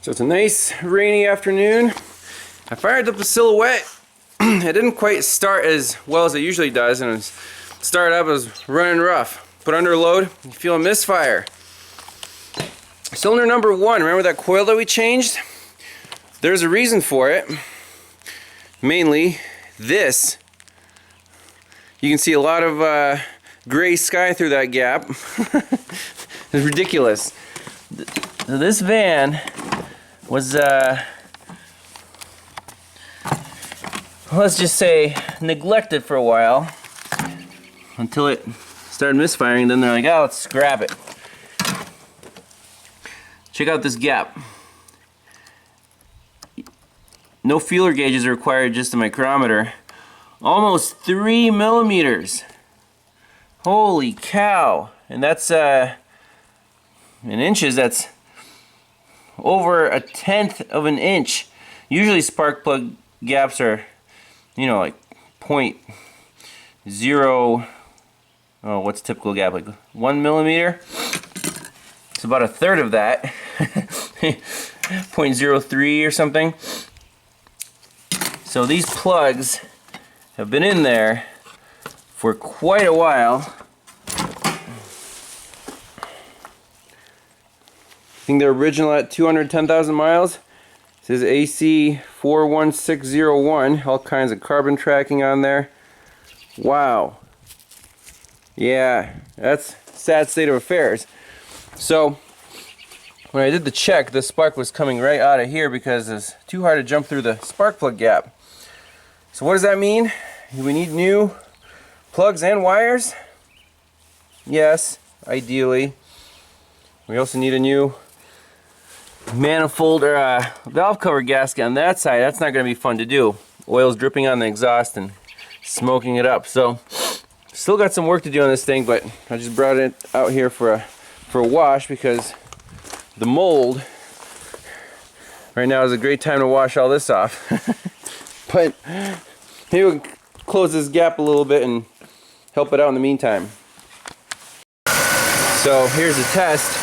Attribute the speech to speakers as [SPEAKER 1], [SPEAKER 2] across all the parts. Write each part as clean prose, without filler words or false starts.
[SPEAKER 1] So it's a nice rainy afternoon. I fired up the Silhouette. It didn't quite start as well as it usually does, and it started up as running rough. Put under load, you feel a misfire. Cylinder number 1, remember that coil that we changed? There's a reason for it. Mainly this. You can see a lot of gray sky through that gap. It's ridiculous. This van was, let's just say, neglected for a while until it started misfiring. Then they're like, oh, let's scrap it. Check out this gap. No feeler gauges are required, just a micrometer. Almost 3 millimeters. Holy cow. And that's in inches, that's over 1/10 of an inch. Usually spark plug gaps are, you know, like 0.0, oh, what's typical gap, like 1 millimeter? It's about 1/3 of that. 0.03 or something. So these plugs have been in there for quite a while. I think they're original at 210,000 miles. It says AC 41601. All kinds of carbon tracking on there. Wow. Yeah, that's a sad state of affairs. So when I did the check, the spark was coming right out of here because it's too hard to jump through the spark plug gap. So what does that mean? We need new plugs and wires? Yes, ideally. We also need a new manifold or valve cover gasket on that side. That's not going to be fun to do. Oil's dripping on the exhaust and smoking it up. So still got some work to do on this thing, but I just brought it out here for a wash because the mold right now is a great time to wash all this off. But maybe we'll close this gap a little bit and help it out in the meantime. So here's a test.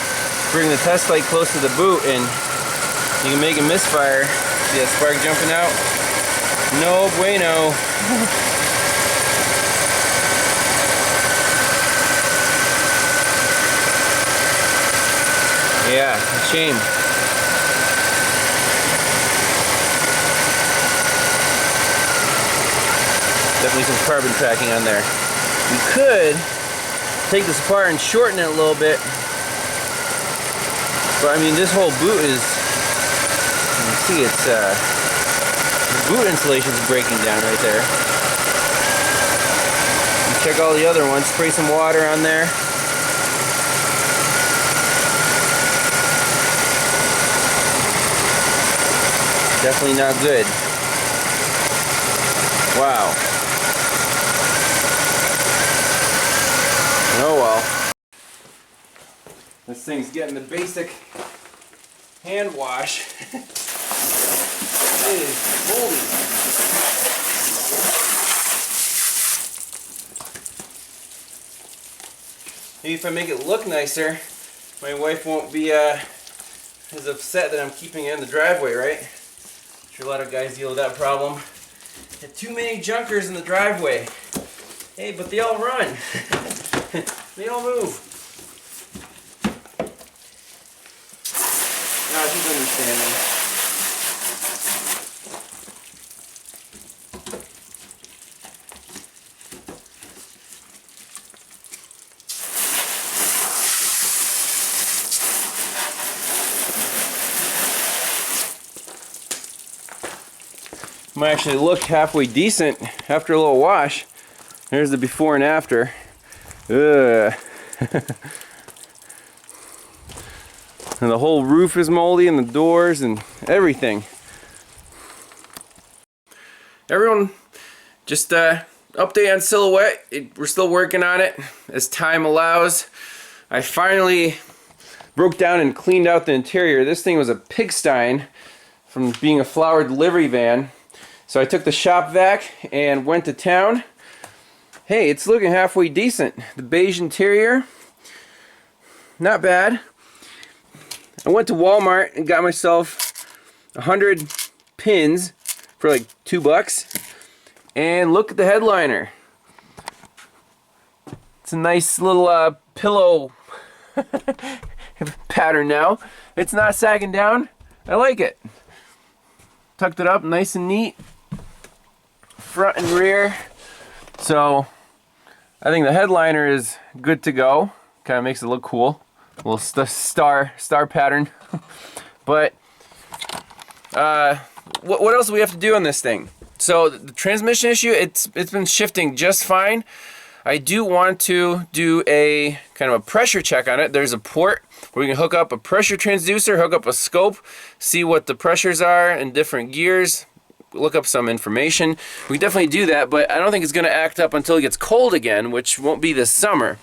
[SPEAKER 1] Bring the test light close to the boot and you can make a misfire. See that spark jumping out? No bueno. Yeah, a shame. Definitely some carbon tracking on there. You could take this apart and shorten it a little bit. But I mean, this whole boot is, you can see it's, the boot insulation is breaking down right there. And check all the other ones, spray some water on there. Definitely not good. Wow. Oh well. This thing's getting the basic hand wash. It is moldy. Maybe if I make it look nicer, my wife won't be as upset that I'm keeping it in the driveway, right? I'm sure a lot of guys deal with that problem. Had too many junkers in the driveway. Hey, but they all run. They all move. No, she's understanding. Might actually look halfway decent after a little wash. There's the before and after. Ugh. And the whole roof is moldy and the doors and everything. Everyone, just update on Silhouette. We're still working on it as time allows. I finally broke down and cleaned out the interior. This thing was a pigsty from being a flower delivery van. So I took the shop vac and went to town. Hey, it's looking halfway decent. The beige interior, not bad. I went to Walmart and got myself 100 pins for like $2. And look at the headliner. It's a nice little pillow pattern now. It's not sagging down. I like it. Tucked it up nice and neat, front and rear. So I think the headliner is good to go. Kind of makes it look cool. A little star pattern. But what else do we have to do on this thing? So the transmission issue, it's been shifting just fine. I do want to do a kind of a pressure check on it. There's a port where we can hook up a pressure transducer, hook up a scope, see what the pressures are in different gears, look up some information. We definitely do that, but I don't think it's going to act up until it gets cold again, which won't be this summer.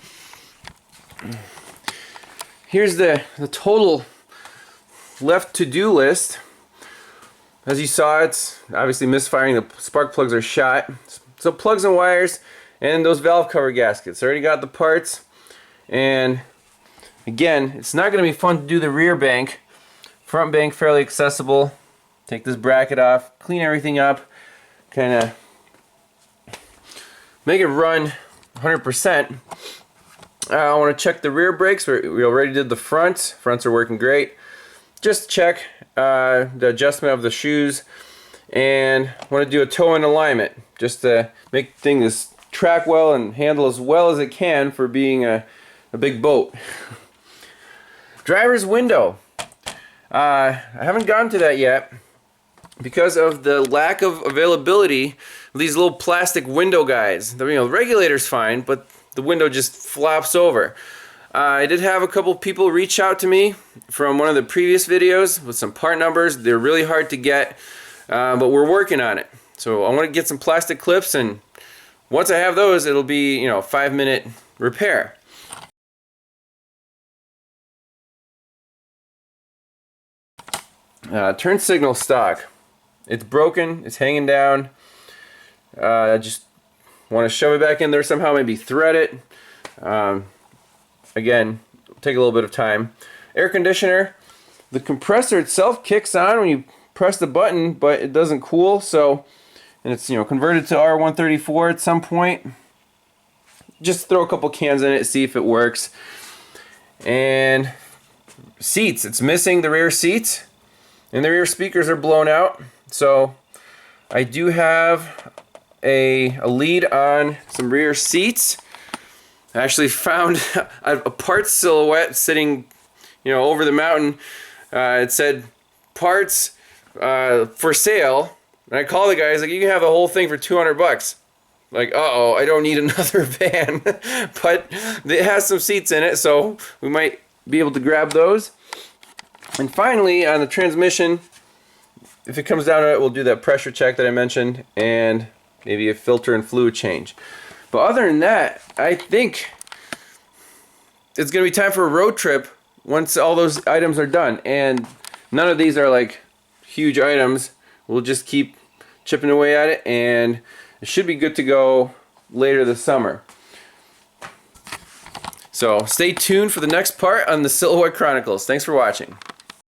[SPEAKER 1] Here's the total left to-do list. As you saw, it's obviously misfiring. The spark plugs are shot. So plugs and wires and those valve cover gaskets. I already got the parts. And again, it's not going to be fun to do the rear bank. Front bank fairly accessible. Take this bracket off, clean everything up, kind of make it run 100%. I want to check the rear brakes. We already did the fronts. Fronts are working great. Just check the adjustment of the shoes, and want to do a toe-in alignment just to make things track well and handle as well as it can for being a big boat. Driver's window. I haven't gotten to that yet because of the lack of availability of these little plastic window guides. The regulator's fine, but the window just flops over. I did have a couple people reach out to me from one of the previous videos with some part numbers. They're really hard to get, but we're working on it. So I want to get some plastic clips, and once I have those, it'll be, a 5-minute repair. Turn signal stock. It's broken. It's hanging down. I just want to shove it back in there somehow, maybe thread it. Again, take a little bit of time. Air conditioner. The compressor itself kicks on when you press the button, but it doesn't cool. So, and it's converted to R134 at some point. Just throw a couple cans in it, see if it works. And seats. It's missing the rear seats, and the rear speakers are blown out. So I do have a lead on some rear seats. I actually found a parts silhouette sitting, over the mountain. It said parts for sale, and I called the guy. He's like, "You can have the whole thing for $200." Like, uh-oh, I don't need another van, but it has some seats in it, so we might be able to grab those. And finally, on the transmission, if it comes down to it, we'll do that pressure check that I mentioned, and maybe a filter and fluid change. But other than that, I think it's going to be time for a road trip once all those items are done. And none of these are like huge items. We'll just keep chipping away at it, and it should be good to go later this summer. So stay tuned for the next part on the Silhouette Chronicles. Thanks for watching.